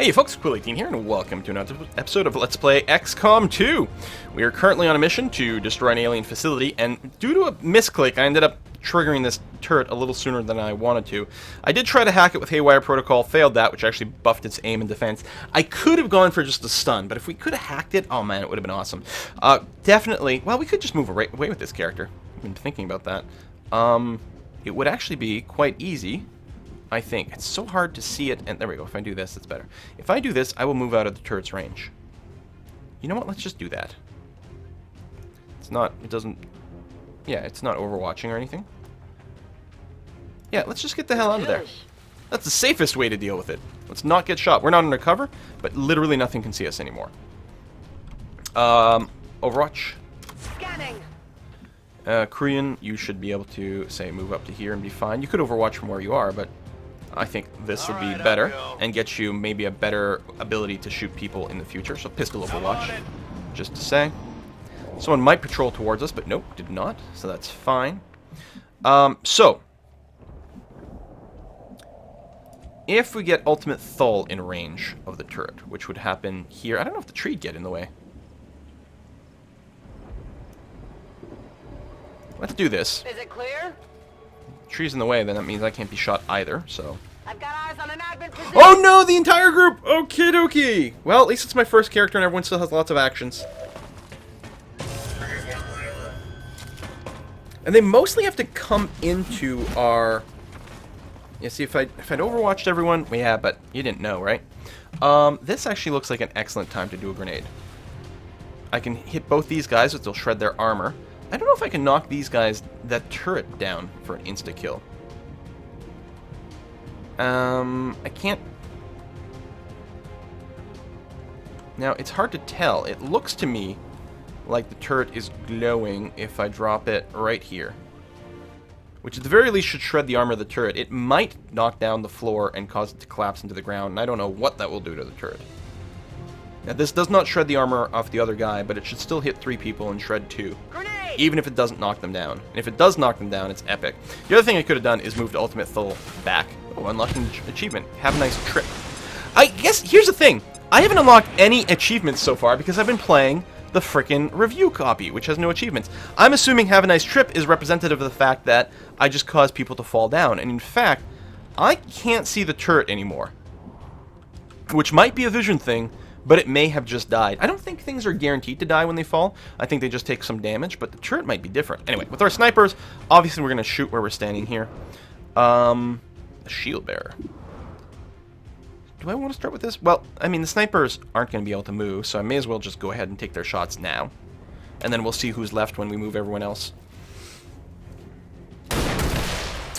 Hey folks, Quill18 here, and welcome to another episode of Let's Play XCOM 2. We are currently on a mission to destroy an alien facility, and due to a misclick, I ended up triggering this turret a little sooner than I wanted to. I did try to hack it with Haywire Protocol, failed that, which actually buffed its aim and defense. I could have gone for just a stun, but if we could have hacked it, oh man, it would have been awesome. Definitely, well, we could just move away with this character. I've been thinking about that. It would actually be quite easy, I think. It's so hard to see it, and there we go. If I do this, it's better. If I do this, I will move out of the turret's range. You know what? Let's just do that. It's not, it doesn't, yeah, it's not overwatching or anything. Yeah, let's just get the hell out of there. That's the safest way to deal with it. Let's not get shot. We're not under cover, but literally nothing can see us anymore. Overwatch. Scanning. Korean, you should be able to, say, move up to here and be fine. You could overwatch from where you are, but I think this would be better and get you maybe a better ability to shoot people in the future. So pistol overwatch, just to say. Someone might patrol towards us, but nope, did not. So that's fine. So if we get ultimate Thull in range of the turret, which would happen here, I don't know if the tree'd get in the way. Let's do this. Is it clear? Tree's in the way, then that means I can't be shot either, so. I've got eyes on an admin position. Oh no, the entire group! Okie dokie! Well, at least it's my first character and everyone still has lots of actions. And they mostly have to come into our... Yeah, see, if I'd overwatched everyone... Yeah, but you didn't know, right? This actually looks like an excellent time to do a grenade. I can hit both these guys, which will shred their armor. I don't know if I can knock these guys, that turret, down for an insta-kill. I can't... Now, it's hard to tell. It looks to me like the turret is glowing if I drop it right here. Which at the very least should shred the armor of the turret. It might knock down the floor and cause it to collapse into the ground, and I don't know what that will do to the turret. Now, this does not shred the armor off the other guy, but it should still hit 3 people and shred 2. Grenade! Even if it doesn't knock them down. And if it does knock them down, it's epic. The other thing I could have done is moved Ultimate Thull back. Oh, unlocking achievement. Have a nice trip. I guess, here's the thing. I haven't unlocked any achievements so far because I've been playing the frickin' review copy, which has no achievements. I'm assuming Have a Nice Trip is representative of the fact that I just caused people to fall down. And in fact, I can't see the turret anymore. Which might be a vision thing, but it may have just died. I don't think things are guaranteed to die when they fall. I think they just take some damage, but the turret might be different. Anyway, with our snipers, obviously we're going to shoot where we're standing here. A shield bearer. Do I want to start with this? Well, I mean, the snipers aren't going to be able to move, so I may as well just go ahead and take their shots now. And then we'll see who's left when we move everyone else.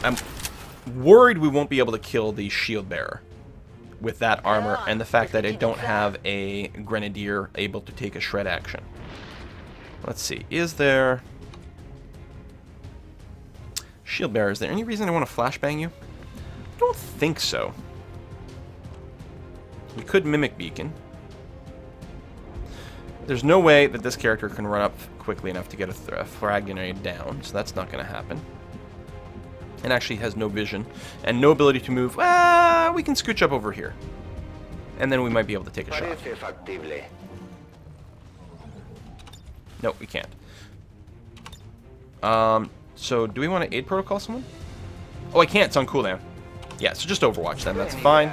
I'm worried we won't be able to kill the shield bearer with that armor and the fact that I don't have a grenadier able to take a shred action. Let's see, is there... Shield bearer, is there any reason I want to flashbang you? I don't think so. We could mimic beacon. There's no way that this character can run up quickly enough to get a frag grenade down, so that's not going to happen. And actually has no vision and no ability to move. We can scooch up over here, and then we might be able to take a shot. No, we can't. So do we want to aid protocol someone? Oh, I can't. It's on cooldown. Yeah, so just Overwatch then. That's fine.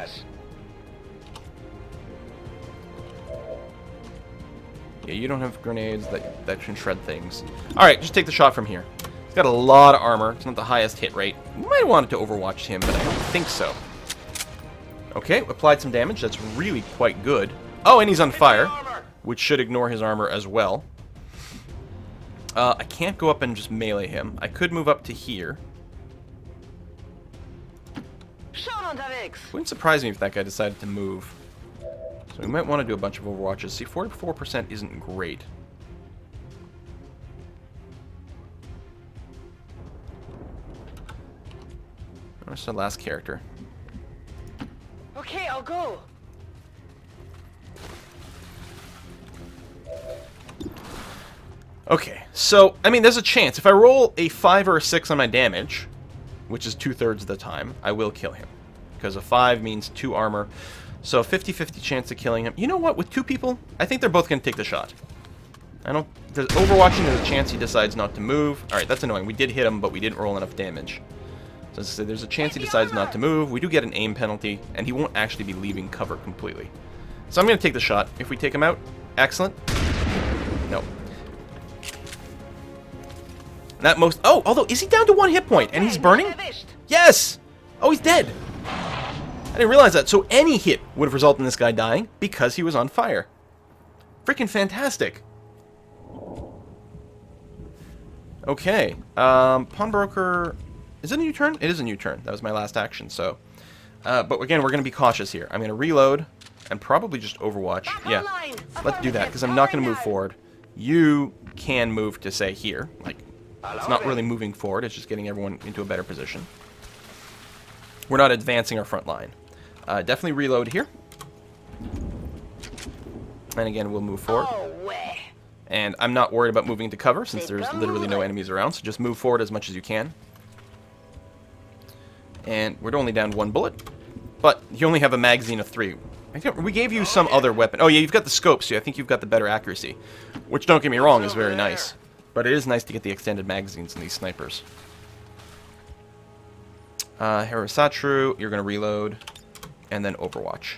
Yeah, you don't have grenades that can shred things. All right, just take the shot from here. He's got a lot of armor. It's not the highest hit rate. We might want to Overwatch him, but I don't think so. Okay, applied some damage. That's really quite good. Oh, and he's on fire, which should ignore his armor as well. I can't go up and just melee him. I could move up to here. Wouldn't surprise me if that guy decided to move. So we might want to do a bunch of Overwatches. See, 44% isn't great. Where's the last character? Okay, I'll go. Okay, so, I mean, there's a chance. If I roll a 5 or a 6 on my damage, which is 2/3 of the time, I will kill him. Because a 5 means 2 armor. So 50-50 chance of killing him. You know what? With 2 people, I think they're both going to take the shot. There's overwatching, there's a chance he decides not to move. Alright, that's annoying. We did hit him, but we didn't roll enough damage. So as I said, there's a chance he decides not to move. We do get an aim penalty, and he won't actually be leaving cover completely. So I'm going to take the shot. If we take him out, excellent. No. Oh, although, is he down to 1 hit point, and he's burning? Yes! Oh, he's dead! I didn't realize that. So any hit would have resulted in this guy dying because he was on fire. Freaking fantastic. Okay. Pawnbroker... Is it a new turn? It is a new turn. That was my last action, so... but again, we're going to be cautious here. I'm going to reload and probably just overwatch. Yeah, let's do that, because I'm not going to move forward. You can move to, say, here. Like, it's not really moving forward. It's just getting everyone into a better position. We're not advancing our front line. Definitely reload here. And again, we'll move forward. And I'm not worried about moving to cover, since there's literally no enemies around, so just move forward as much as you can. And we're only down 1 bullet, but you only have a magazine of 3. We gave you some other weapon. Oh yeah, you've got the scope, so I think you've got the better accuracy. Which, don't get me wrong, is very nice. But it is nice to get the extended magazines in these snipers. Harasatru, you're going to reload, and then overwatch.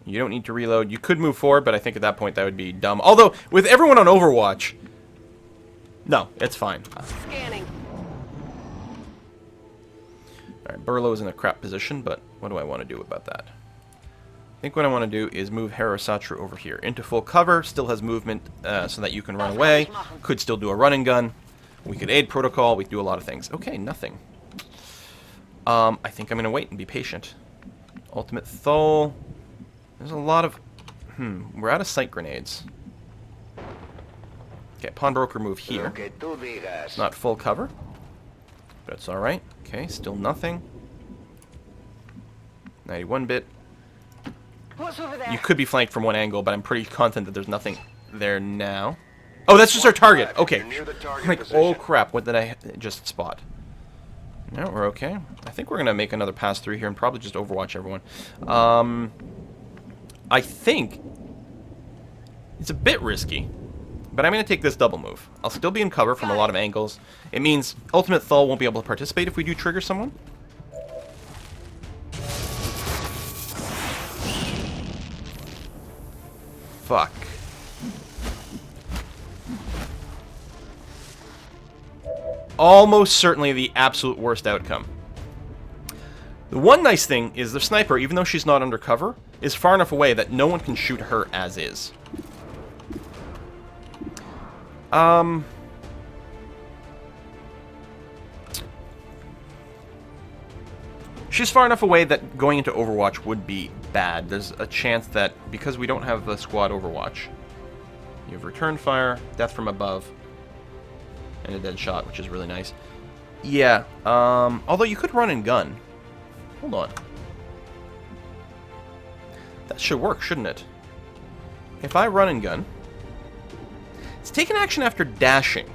You don't need to reload. You could move forward, but I think at that point that would be dumb. Although, with everyone on Overwatch... No, it's fine. Scanning. Alright, Burlow's in a crap position, but what do I want to do about that? I think what I want to do is move Harasatru over here. Into full cover, still has movement so that you can run away. Could still do a run and gun. We could aid protocol, we could do a lot of things. Okay, nothing. I think I'm going to wait and be patient. Ultimate Thole. There's a lot of... we're out of sight grenades. Okay, Pawnbroker move here. Not full cover. But it's alright. Okay, still nothing. 91 bit. What's over there? You could be flanked from one angle, but I'm pretty confident that there's nothing there now. Oh, that's just our target. Okay. Like, oh crap, what did I just spot? No, we're okay. I think we're going to make another pass through here and probably just overwatch everyone. I think it's a bit risky, but I'm going to take this double move. I'll still be in cover from a lot of angles. It means Ultimate Thule won't be able to participate if we do trigger someone. Fuck. Almost certainly the absolute worst outcome. The one nice thing is the sniper, even though she's not undercover, is far enough away that no one can shoot her as is. She's far enough away that going into Overwatch would be bad. There's a chance that, because we don't have the squad Overwatch, you have return fire, death from above, and a dead shot, which is really nice. Yeah, although you could run and gun. Hold on. That should work, shouldn't it? If I run and gun... It's taken action after dashing.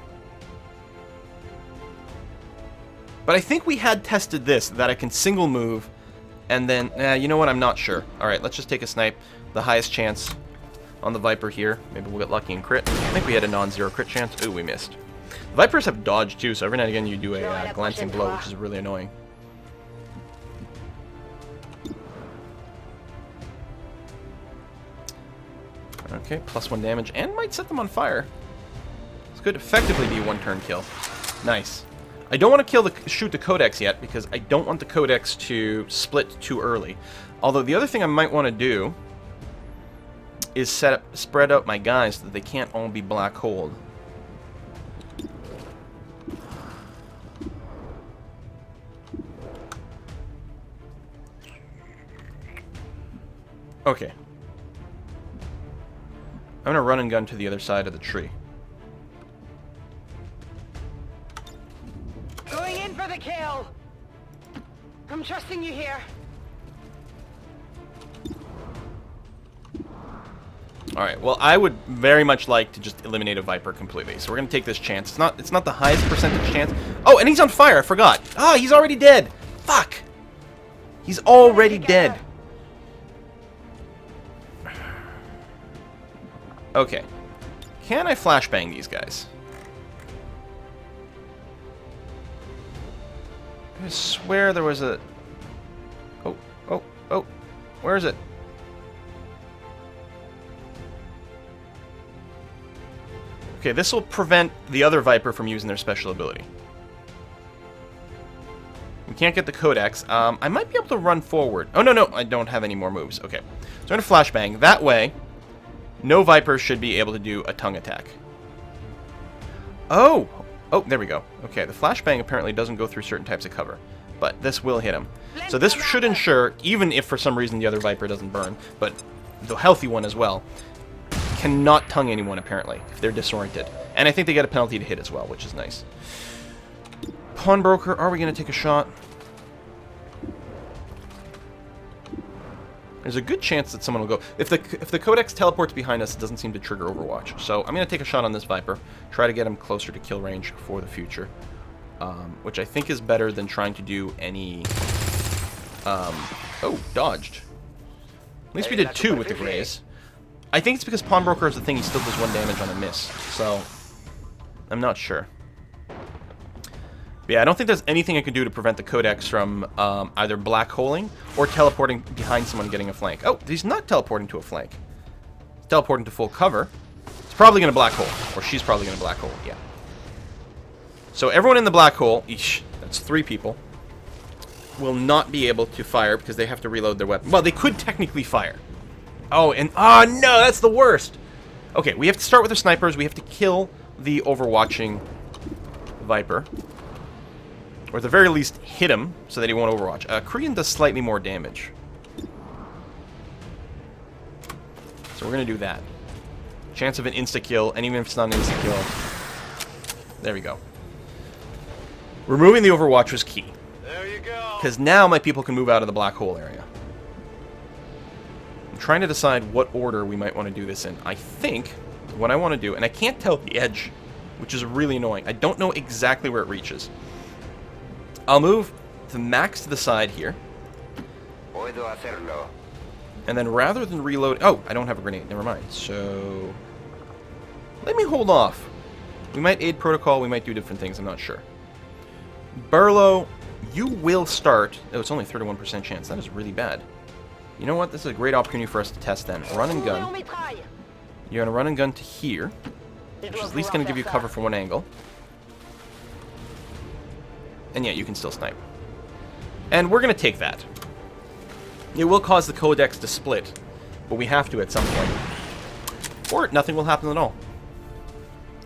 But I think we had tested this, that I can single move, and then... you know what, I'm not sure. Alright, let's just take a snipe. The highest chance on the Viper here. Maybe we'll get lucky and crit. I think we had a non-zero crit chance. Ooh, we missed. The Vipers have dodge too, so every now and again you do a glancing blow, which is really annoying. Okay, +1 damage, and might set them on fire. This could effectively be a one-turn kill. Nice. I don't want to shoot the codex yet, because I don't want the codex to split too early. Although the other thing I might want to do is spread out my guys so that they can't all be black holed. Okay. I'm gonna run and gun to the other side of the tree. Going in for the kill. I'm trusting you here. Alright, well, I would very much like to just eliminate a Viper completely. So we're gonna take this chance. It's not the highest percentage chance. Oh, and he's on fire, I forgot. Ah, he's already dead. Fuck. He's already dead. Okay. Can I flashbang these guys? I swear there was a... Oh. Where is it? Okay, this will prevent the other Viper from using their special ability. We can't get the codex. I might be able to run forward. Oh, no, I don't have any more moves. Okay. So I'm going to flashbang. That way, no Viper should be able to do a tongue attack. Oh, there we go. Okay, the flashbang apparently doesn't go through certain types of cover, but this will hit him. So this should ensure, even if for some reason the other Viper doesn't burn, but the healthy one as well, cannot tongue anyone apparently if they're disoriented. And I think they get a penalty to hit as well, which is nice. Pawnbroker, are we going to take a shot? There's a good chance that someone will go. If the codex teleports behind us, it doesn't seem to trigger Overwatch. So I'm going to take a shot on this Viper, try to get him closer to kill range for the future, which I think is better than trying to do any... oh, dodged. At least we did 2 with the Graze. I think it's because Pawnbroker is the thing, he still does 1 damage on a miss. So, I'm not sure. But yeah, I don't think there's anything I can do to prevent the codex from either black holing or teleporting behind someone getting a flank. Oh, he's not teleporting to a flank. He's teleporting to full cover. He's probably going to black hole. Or she's probably going to black hole, yeah. So everyone in the black hole, eesh, that's 3 people, will not be able to fire because they have to reload their weapon. Well, they could technically fire. Oh, and... oh, no, that's the worst! Okay, we have to start with the snipers. We have to kill the overwatching Viper. Or at the very least, hit him so that he won't overwatch. Korean does slightly more damage. So we're going to do that. Chance of an insta-kill, and even if it's not an insta-kill... There we go. Removing the overwatch was key. There you go. Because now my people can move out of the black hole area. I'm trying to decide what order we might want to do this in. I think what I want to do, and I can't tell the edge, which is really annoying. I don't know exactly where it reaches. I'll move the max to the side here. And then rather than reload... oh, I don't have a grenade. Never mind. So... let me hold off. We might aid protocol. We might do different things. I'm not sure. Burlow, you will start... oh, it's only a 31% chance. That is really bad. You know what? This is a great opportunity for us to test then. Run and gun. You're going to run and gun to here, which is at least going to give you cover from one angle. And yeah, you can still snipe. And we're going to take that. It will cause the codex to split, but we have to at some point. Or nothing will happen at all.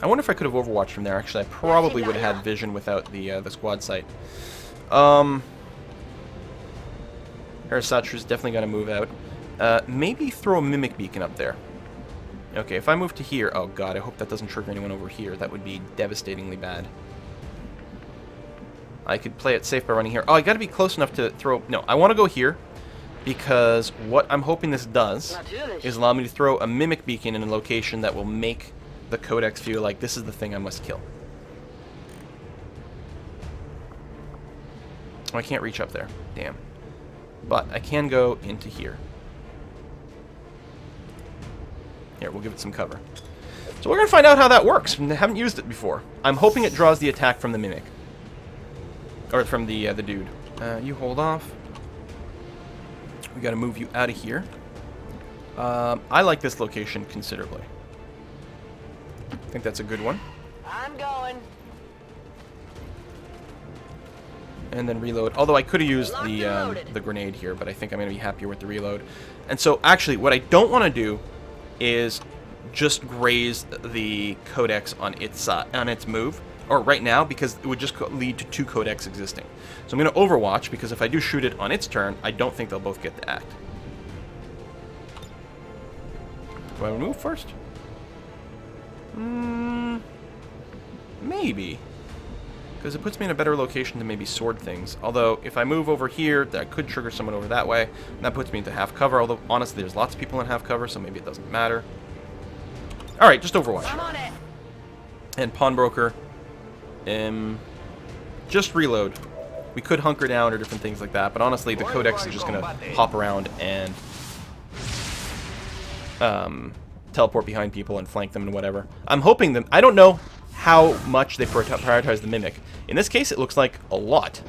I wonder if I could have overwatched from there. Actually, I probably would have had vision without the squad sight. Arasatru's definitely going to move out. Maybe throw a Mimic Beacon up there. Okay, if I move to here... oh god, I hope that doesn't trigger anyone over here. That would be devastatingly bad. I could play it safe by running here. Oh, I gotta be close enough to throw... no, I want to go here, because what I'm hoping this does is allow me to throw a Mimic Beacon in a location that will make the codex feel like this is the thing I must kill. Oh, I can't reach up there. Damn. But I can go into here. Here, we'll give it some cover. So we're going to find out how that works. I haven't used it before. I'm hoping it draws the attack from the Mimic. Or from the dude. You hold off. We got to move you out of here. I like this location considerably. I think that's a good one. I'm going. And then reload. Although I could have used the grenade here, but I think I'm going to be happier with the reload. And so, actually, what I don't want to do is just graze the codex on its move, or right now, because it would just lead to 2 codex existing. So I'm going to overwatch, because if I do shoot it on its turn, I don't think they'll both get to act. Do I move first? Maybe. Because it puts me in a better location to maybe sword things. Although, if I move over here, that could trigger someone over that way. And that puts me into half cover. Although, honestly, there's lots of people in half cover, so maybe it doesn't matter. Alright, just overwatch. I'm on it. And Pawnbroker. Just reload. We could hunker down or different things like that, but honestly, the codex is just going to hop around and teleport behind people and flank them and whatever. I'm hoping that... I don't know how much they prioritize the Mimic. In this case, it looks like a lot.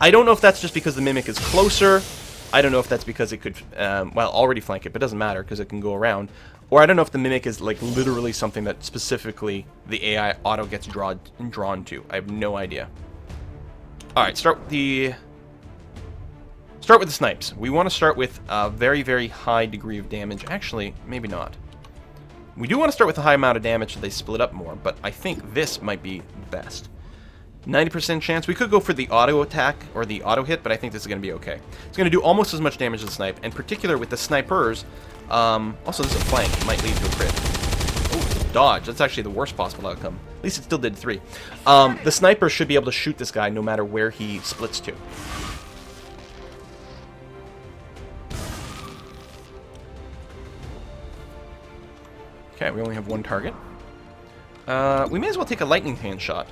I don't know if that's just because the Mimic is closer. I don't know if that's because it could, well, already flank it, but it doesn't matter because it can go around. Or I don't know if the Mimic is, like, literally something that specifically the AI auto gets drawn to. I have no idea. Alright, start with the snipes. We want to start with a very, very high degree of damage. Actually, maybe not. We do want to start with a high amount of damage so they split up more, but I think this might be best. 90% chance. We could go for the auto attack or the auto hit, but I think this is going to be okay. It's going to do almost as much damage as the snipe. In particular, with the snipers, also this is a flank. It might lead to a crit. Oh, dodge. That's actually the worst possible outcome. At least it still did 3. The sniper should be able to shoot this guy no matter where he splits to. Okay, we only have one target. We may as well take a lightning hand shot.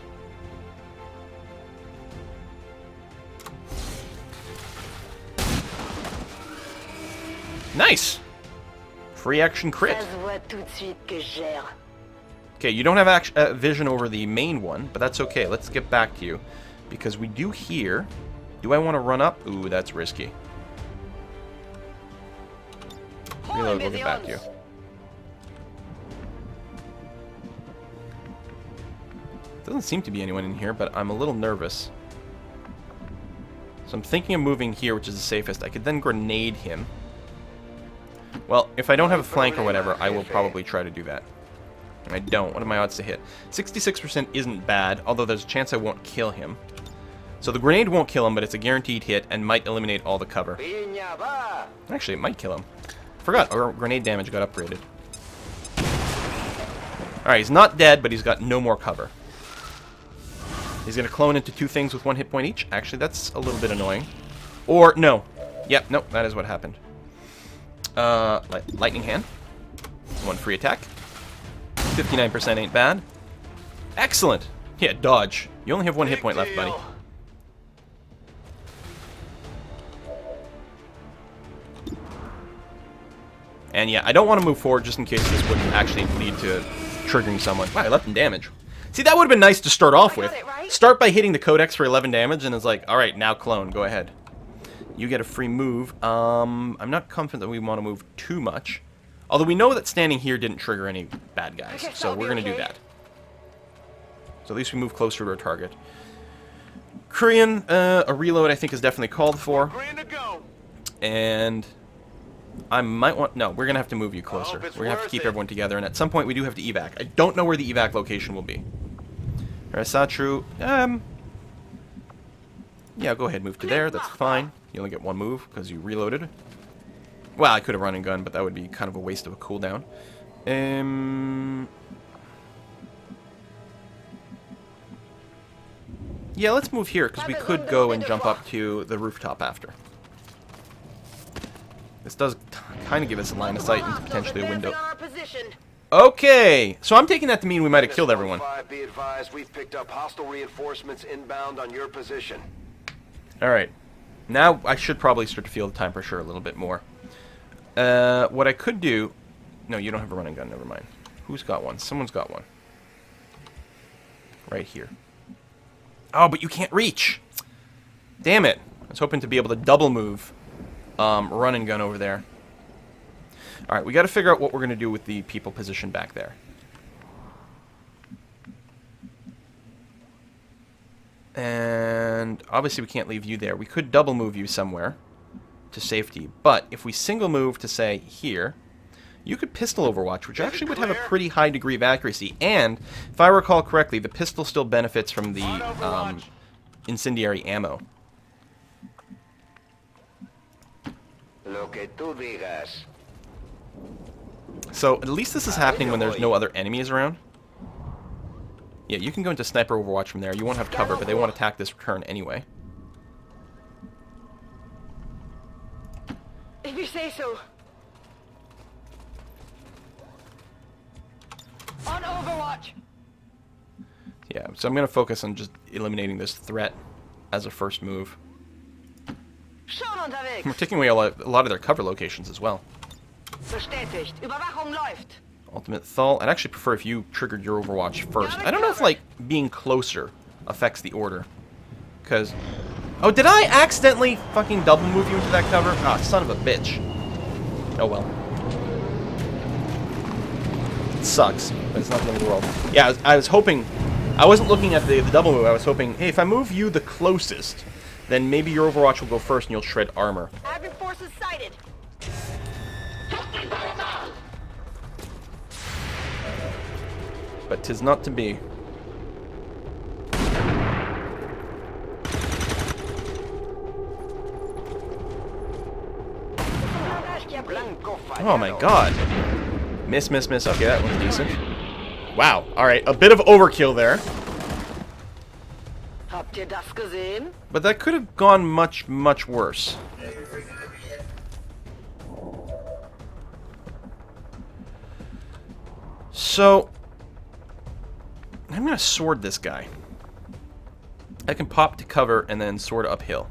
Nice! Free action crit. Okay, you don't have vision over the main one, but that's okay. Let's get back to you. Because we do hear... Do I want to run up? Ooh, that's risky. Reload, we'll get back to you. Doesn't seem to be anyone in here, but I'm a little nervous. So I'm thinking of moving here, which is the safest. I could then grenade him. Well, if I don't have a flank or whatever, I will probably try to do that. I don't. What are my odds to hit? 66% isn't bad, although there's a chance I won't kill him. So the grenade won't kill him, but it's a guaranteed hit and might eliminate all the cover. Actually, it might kill him. Forgot, our grenade damage got upgraded. Alright, he's not dead, but he's got no more cover. He's going to clone into 2 things with 1 hit point each. Actually, that's a little bit annoying. Or, no. Yep, nope, that is what happened. Lightning hand. 1 free attack. 59% ain't bad. Excellent! Yeah, dodge. You only have 1 hit point left, buddy. And yeah, I don't want to move forward just in case this would actually lead to triggering someone. Wow, 11 damage. See, that would have been nice to start off with. Start by hitting the codex for 11 damage, and it's like, alright, now clone, go ahead. You get a free move. I'm not confident that we want to move too much. Although we know that standing here didn't trigger any bad guys, so we're going to do that. So at least we move closer to our target. Korean, a reload I think is definitely called for. And I might want... No, we're going to have to move you closer. We're going to have to keep everyone together, and at some point we do have to evac. I don't know where the evac location will be. Rasatru, yeah, go ahead, move to there. That's fine. You only get 1 move because you reloaded. Well, I could have run and gun, but that would be kind of a waste of a cooldown. Yeah, let's move here because we could go and jump up to the rooftop after. This does kind of give us a line of sight into potentially a window. Okay, so I'm taking that to mean we might have killed everyone. Be advised, we've picked up hostile reinforcements inbound on your position. Alright. Now I should probably start to feel the time pressure a little bit more. What I could do... No, you don't have a running gun, never mind. Who's got one? Someone's got one. Right here. Oh, but you can't reach! Damn it! I was hoping to be able to double move run and gun over there. Alright, we gotta figure out what we're gonna do with the people positioned back there. And obviously we can't leave you there. We could double move you somewhere to safety. But if we single move to, say, here, you could pistol overwatch, which actually would have a pretty high degree of accuracy. And, if I recall correctly, the pistol still benefits from the incendiary ammo. So, at least this is happening when there's no other enemies around. Yeah, you can go into sniper overwatch from there. You won't have cover, but they won't attack this turn anyway. If you say so. On overwatch. Yeah, so I'm going to focus on just eliminating this threat. as a first move. Schon unterwegs. We're taking away a lot of their cover locations as well. Bestätigt. Überwachung läuft. Ultimate Thal. I'd actually prefer if you triggered your Overwatch first. I don't know if, like, being closer affects the order. Because... Oh, did I accidentally fucking double move you into that cover? Ah, son of a bitch. Oh well. It sucks, but it's not the end of the world. Yeah, I was hoping... I wasn't looking at the double move. I was hoping, hey, if I move you the closest, then maybe your Overwatch will go first and you'll shred armor. Admin forces sighted. But 'tis not to be. Oh my god. Miss, miss, miss. Okay, that one's decent. Wow. Alright, a bit of overkill there. Habt ihr das gesehen? But that could have gone much, much worse. So, I'm going to sword this guy. I can pop to cover and then sword uphill.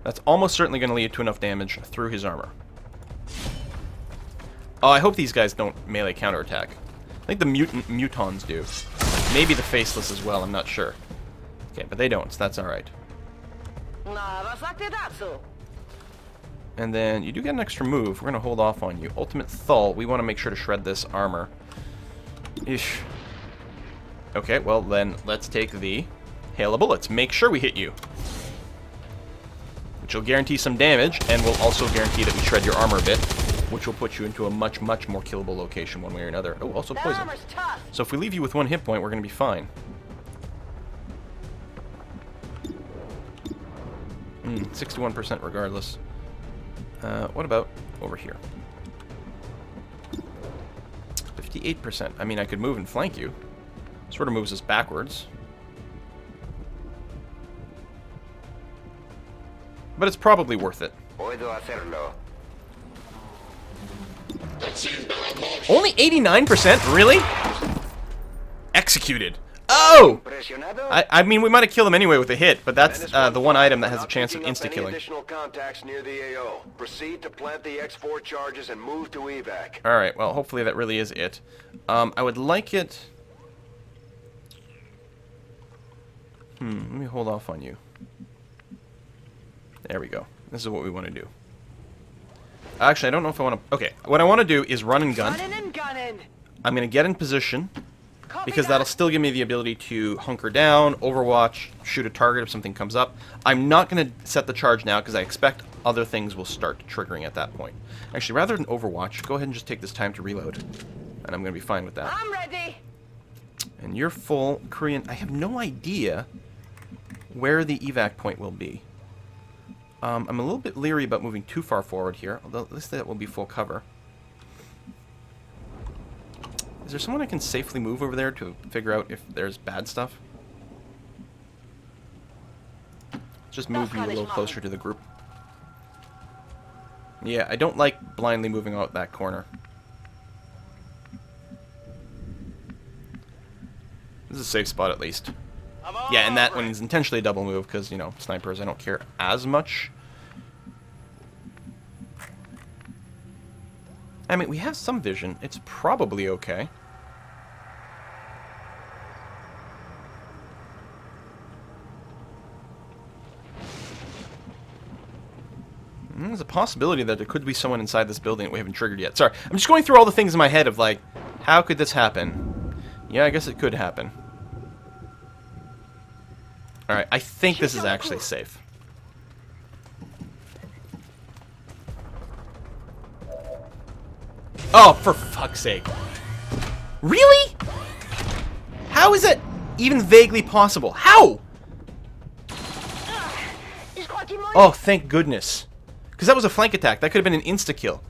That's almost certainly going to lead to enough damage through his armor. Oh, I hope these guys don't melee counterattack. I think the mutons do. Maybe the faceless as well, I'm not sure. Okay, but they don't, so that's alright. Na, was sagt ihr dazu? And then you do get an extra move. We're going to hold off on you. Ultimate Thal. We want to make sure to shred this armor. Ish. Okay, well then let's take the Hail of Bullets. Make sure we hit you. Which will guarantee some damage, and will also guarantee that we shred your armor a bit, which will put you into a much, much more killable location one way or another. Oh, also That poison. armor's tough. So if we leave you with 1 hit point, we're going to be fine. 61% regardless. What about over here? 58%. I mean, I could move and flank you. Sort of moves us backwards. But it's probably worth it. Puedo hacerlo. Only 89%? Really? Executed. Oh! Presionado? I mean, we might have killed him anyway with a hit, but that's the one item that has a Not chance of picking up any insta-killing. additional contacts near the AO. Proceed to plant the X4 charges and move to evac. Alright, well, hopefully that really is it. I would like it... let me hold off on you. There we go. This is what we want to do. Actually, I don't know if I want to... Okay, what I want to do is run and gun. Running and gunning. I'm going to get in position, Copy because that. that'll still give me the ability to hunker down, overwatch, shoot a target if something comes up. I'm not going to set the charge now, because I expect other things will start triggering at that point. Actually, rather than overwatch, go ahead and just take this time to reload. And I'm going to be fine with that. I'm ready. And you're full Korean. I have no idea where the evac point will be. I'm a little bit leery about moving too far forward here, although at least that will be full cover. Is there someone I can safely move over there to figure out if there's bad stuff? Just move you a little closer to the group. Yeah, I don't like blindly moving out that corner. This is a safe spot at least. Yeah, and that one's intentionally a double move because, you know, snipers, I don't care as much. I mean, we have some vision. It's probably okay. There's a possibility that there could be someone inside this building that we haven't triggered yet. Sorry, I'm just going through all the things in my head of, like, how could this happen? Yeah, I guess it could happen. Alright, I think this is actually safe. Oh, for fuck's sake. Really? How is it even vaguely possible? How? Ich crois qu'il Oh, thank goodness. Because that was a flank attack. That could have been an insta-kill.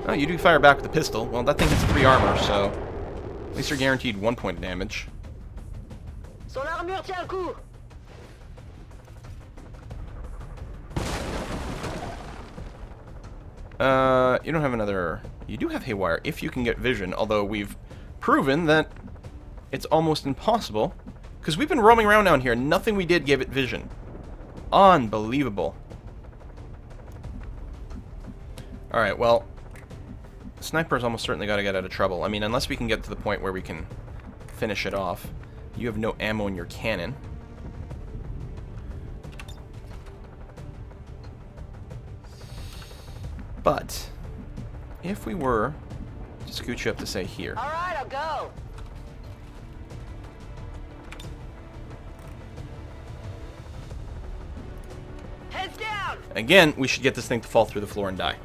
Oh, you do fire back with the pistol. Well, that thing hits 3 armor, so... At least you're guaranteed 1 point of damage. Son armure tient le coup. You don't have another... You do have Haywire, if you can get vision, although we've proven that it's almost impossible Because we've been roaming around down here. Nothing we did gave it vision. Unbelievable. Alright, well, Sniper's almost certainly got to get out of trouble. I mean, unless we can get to the point where we can finish it off. You have no ammo in your cannon. But if we were to scoot you up to, say, here. All right, I'll go. Heads down. Again, we should get this thing to fall through the floor and die.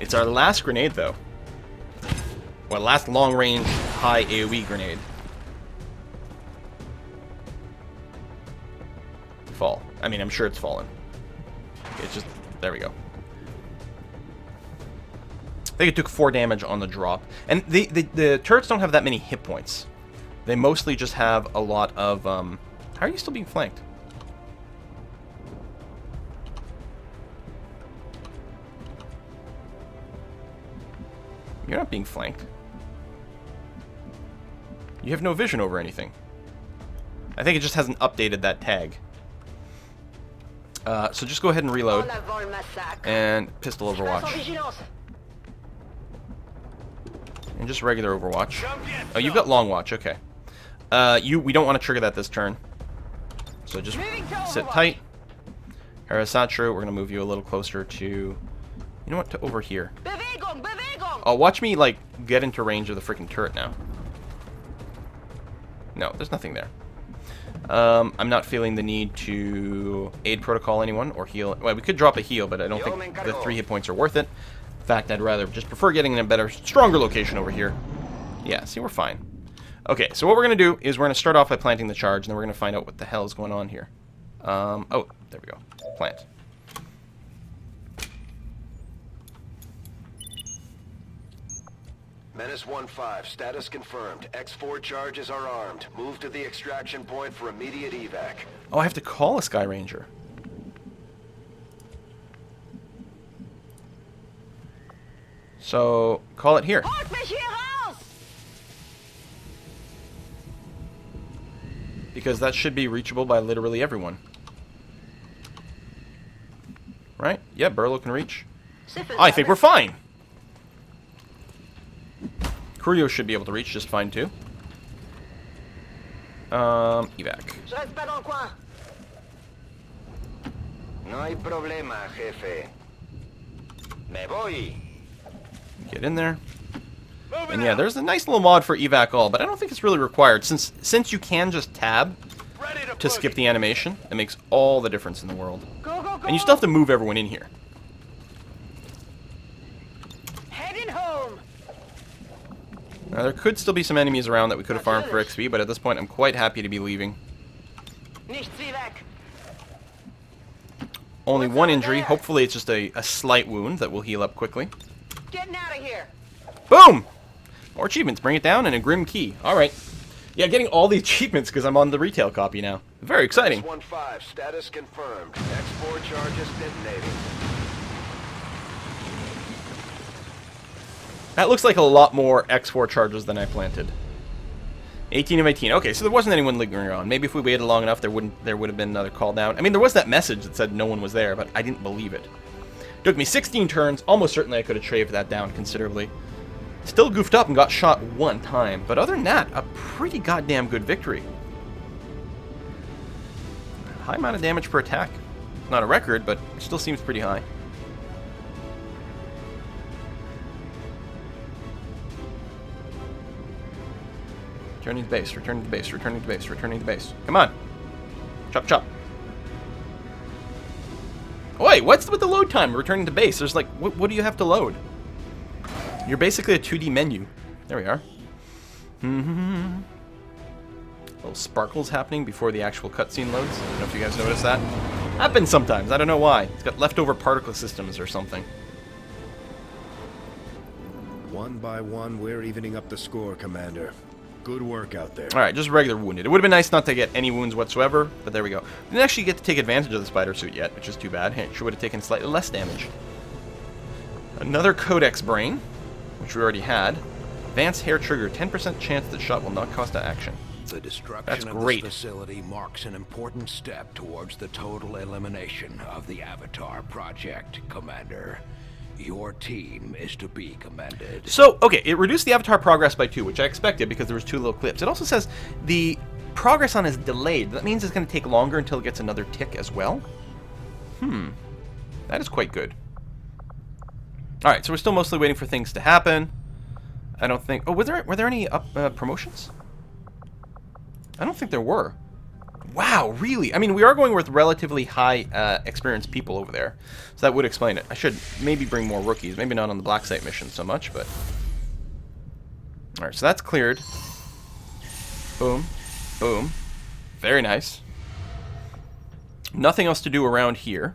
It's our last grenade, though. Well, last long-range, high AoE grenade. Fall. I mean, I'm sure it's fallen. It's just... There we go. I think it took 4 damage on the drop. And the turrets don't have that many hit points. They mostly just have a lot of... How are you still being flanked? You're not being flanked. You have no vision over anything. I think it just hasn't updated that tag. So just go ahead and reload. And pistol Overwatch. And just regular Overwatch. Oh, you've got Long Watch, okay. We don't want to trigger that this turn. So just sit tight. Harasatru, we're going to move you a little closer to... You know what? To over here. Oh, watch me, like, get into range of the freaking turret now. No, there's nothing there. I'm not feeling the need to aid protocol anyone or heal. Well, we could drop a heal, but I don't think the 3 hit points are worth it. In fact, I'd rather just prefer getting in a better, stronger location over here. Yeah, see, we're fine. Okay, so what we're going to do is we're going to start off by planting the charge, and then we're going to find out what the hell is going on here. Oh, there we go. Plant. Menace 1-5, status confirmed. X4 charges are armed. Move to the extraction point for immediate evac. Oh, I have to call a Sky Ranger. So, call it here. Because that should be reachable by literally everyone. Right? Yeah, Burlow can reach. I think we're fine. Curio should be able to reach just fine, too. Evac. No hay problema, jefe. Me voy. Get in there. And yeah, there's a nice little mod for evac all, but I don't think it's really required. Since you can just tab to skip the animation, it makes all the difference in the world. Go, go, go. And you still have to move everyone in here. Heading home. Now, there could still be some enemies around that we could have farmed for XP, but at this point, I'm quite happy to be leaving. Nichts wie weg. Only one injury. Hopefully, it's just a slight wound that will heal up quickly. Getting out of here. Boom! More achievements. Bring it down and a Grim Key. Alright. Yeah, getting all the achievements because I'm on the retail copy now. Very exciting. 1-5, status confirmed. X4 charges detonating. That looks like a lot more X4 charges than I planted. 18 of 18. Okay, so there wasn't anyone lingering around. Maybe if we waited long enough, there would have been another call down. I mean, there was that message that said no one was there, but I didn't believe it. Took me 16 turns. Almost certainly I could have traved that down considerably. Still goofed up and got shot 1 time. But other than that, a pretty goddamn good victory. High amount of damage per attack. Not a record, but it still seems pretty high. Returning to base, returning to base, returning to base, returning to base. Come on. Chop, chop. Wait, what's with the load time? Returning to base. There's like, what do you have to load? You're basically a 2D menu. There we are. Little sparkles happening before the actual cutscene loads. I don't know if you guys noticed that. Happens sometimes. I don't know why. It's got leftover particle systems or something. One by one, we're evening up the score, Commander. Good work out there. Alright, just regular wounded. It would have been nice not to get any wounds whatsoever, but there we go. Didn't actually get to take advantage of the spider suit yet, which is too bad. It sure would have taken slightly less damage. Another codex brain, which we already had. Advanced hair trigger, 10% chance that shot will not cost action. The destruction That's of great. this facility marks an important step towards the total elimination of the Avatar Project, Commander. Your team is to be commended. So, okay, it reduced the Avatar progress by 2, which I expected because there was 2 little clips. It also says the progress on is delayed. That means it's going to take longer until it gets another tick as well. That is quite good. Alright, so we're still mostly waiting for things to happen. I don't think... Oh, were there any promotions? I don't think there were. Wow, really? I mean, we are going with relatively high experienced people over there. So that would explain it. I should maybe bring more rookies. Maybe not on the Black Site mission so much, but... Alright, so that's cleared. Boom. Boom. Very nice. Nothing else to do around here.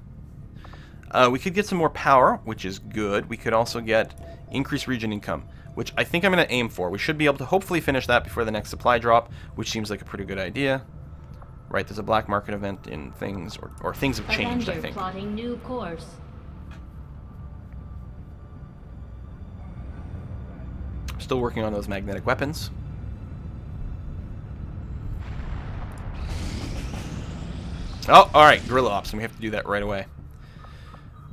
We could get some more power, which is good. We could also get increased region income, which I think I'm going to aim for. We should be able to hopefully finish that before the next supply drop, which seems like a pretty good idea. Right, there's a black market event in things, or things have changed, I think. Plotting new course. Still working on those magnetic weapons. Oh, alright, guerrilla ops, and we have to do that right away.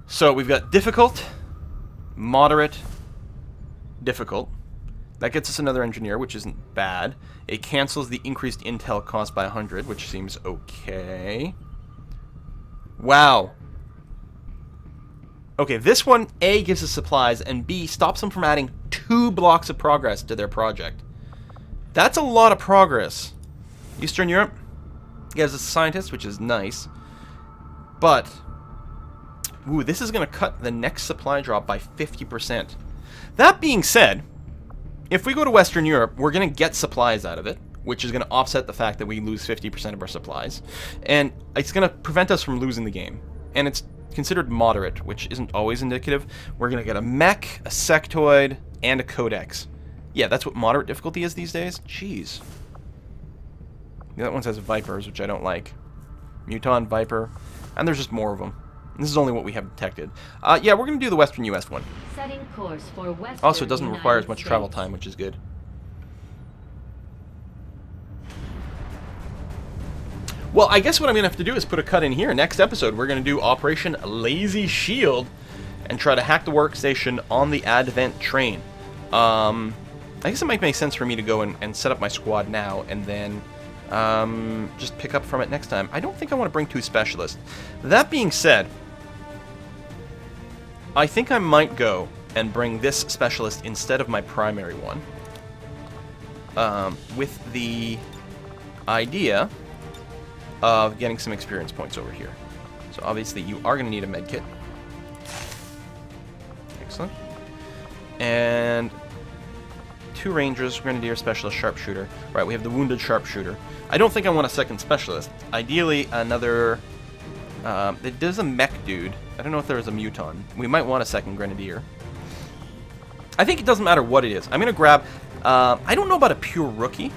So, we've got difficult, moderate, difficult. That gets us another engineer, which isn't bad. It cancels the increased intel cost by 100, which seems okay. Wow. Okay, this one, A, gives us supplies, and B, stops them from adding 2 blocks of progress to their project. That's a lot of progress. Eastern Europe gives us a scientist, which is nice. But, ooh, this is going to cut the next supply drop by 50%. That being said, if we go to Western Europe, we're going to get supplies out of it, which is going to offset the fact that we lose 50% of our supplies. And it's going to prevent us from losing the game. And it's considered moderate, which isn't always indicative. We're going to get a mech, a sectoid, and a codex. Yeah, that's what moderate difficulty is these days? Jeez. That one says Vipers, which I don't like. Muton, Viper, and there's just more of them. This is only what we have detected. Yeah, we're going to do the Western U.S. one. Setting course for Western Also, it doesn't require as United much States. travel time, which is good. Well, I guess what I'm going to have to do is put a cut in here. Next episode, we're going to do Operation Lazy Shield and try to hack the workstation on the Advent train. I guess it might make sense for me to go and set up my squad now and then just pick up from it next time. I don't think I want to bring 2 specialists. That being said, I think I might go and bring this specialist instead of my primary one. With the idea of getting some experience points over here. So obviously you are going to need a med kit. Excellent. And 2 rangers, grenadier, specialist, sharpshooter. Right, we have the wounded sharpshooter. I don't think I want a second specialist. Ideally, another... there's a mech dude. I don't know if there's a muton. We might want a second grenadier. I think it doesn't matter what it is. I'm going to grab... I don't know about a pure rookie,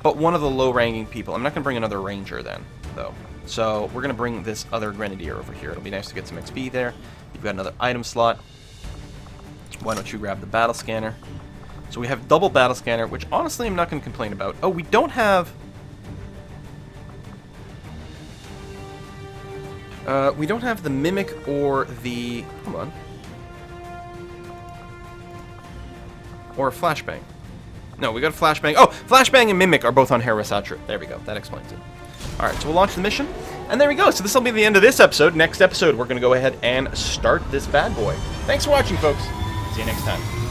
but one of the low-ranking people. I'm not going to bring another ranger then, though. So we're going to bring this other grenadier over here. It'll be nice to get some XP there. You've got another item slot. Why don't you grab the battle scanner? So we have double battle scanner, which honestly I'm not going to complain about. Oh, we don't have... we don't have the Mimic or the... Hold on. Or a Flashbang. No, we got a Flashbang. Oh, Flashbang and Mimic are both on Harasatra. There we go. That explains it. Alright, so we'll launch the mission. And there we go. So this will be the end of this episode. Next episode, we're going to go ahead and start this bad boy. Thanks for watching, folks. See you next time.